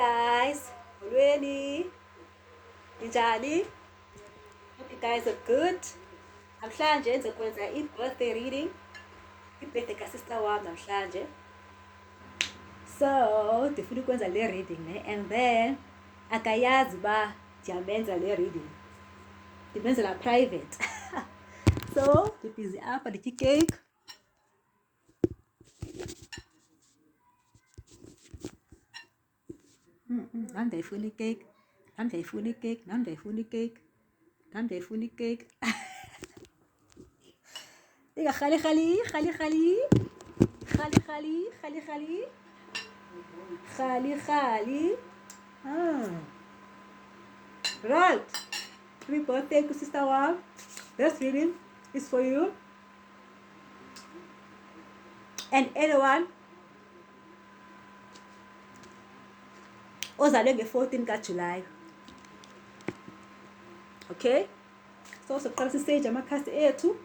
guys, molweni, ninjani? Hope you guys are good. Namhlanje enze kwenza i-birthday reading, i-birthday ka-sister wami namhlanje. So, ndifuna ukwenza le reading ne, and then akayazi uba ndiyamenza le reading. Ndimenzela private. So, ndibhizi apha nditya icake. Nam ndiyayifuna icake, nam ndiyayifuna icake, nam ndiyayifuna icake, nam ndiyayifuna icake. Rali, rali, rali, rali. Rali, rali, rali, rali. Rali, rali. Right. Happy birthday to sister wam. This reading is for you. And anyone ozalwe nge-14 kaJulayi. Okay? So soqala sisage amakhasi ethu.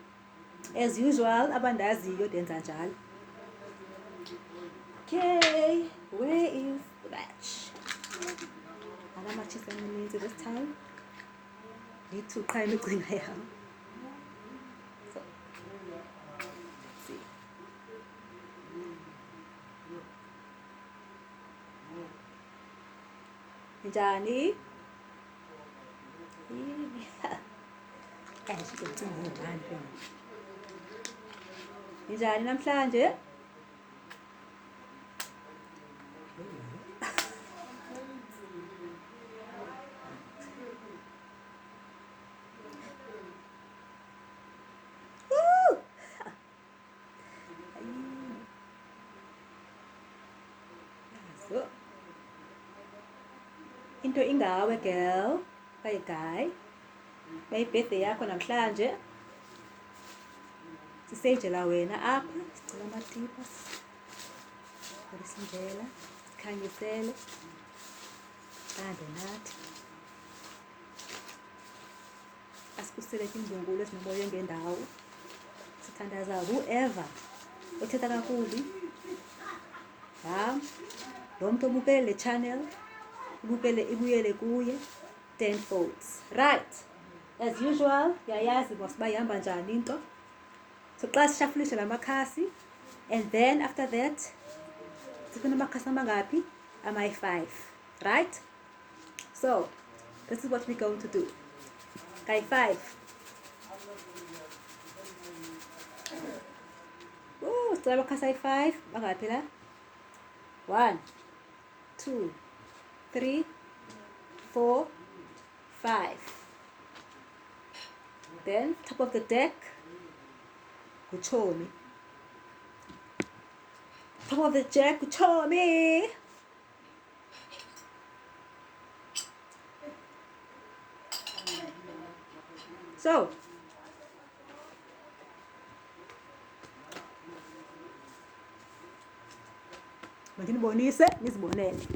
As usual, abandaziyo denza njalo. Okay, where is the batch? How much is amaninzi this time? Need to qha imigcinga yam. So, let's see. Njani? Njani namhlanje? So, into ingawe girl, bye guy. May birthday yakho namhlanje. Sisejela wena apha, sicela amatipa. Kulisindela, sikhanyisele. Qande nathi. Asikuseleke imbungulo esinomoya ngendawo. Sithandaza whoever othetha kakubi. Lo muntu obukele le channel, ibuyele kuye tenfold. Right. As usual, yayazi mosiba ihamba njani into. So xa sishafulishe la makhasi, and then after that sifuna amakhasi amangaphi? Amayi-5. Right? So, this is what we're going to do. Kayi-5. Sicela amakhasi ayi-5. Mangaphi la? 1, 2, 3, 4, 5. Then top of the deck, Guchomi. Top of the deck, Guchomi. So, mandinibonise nizibonele.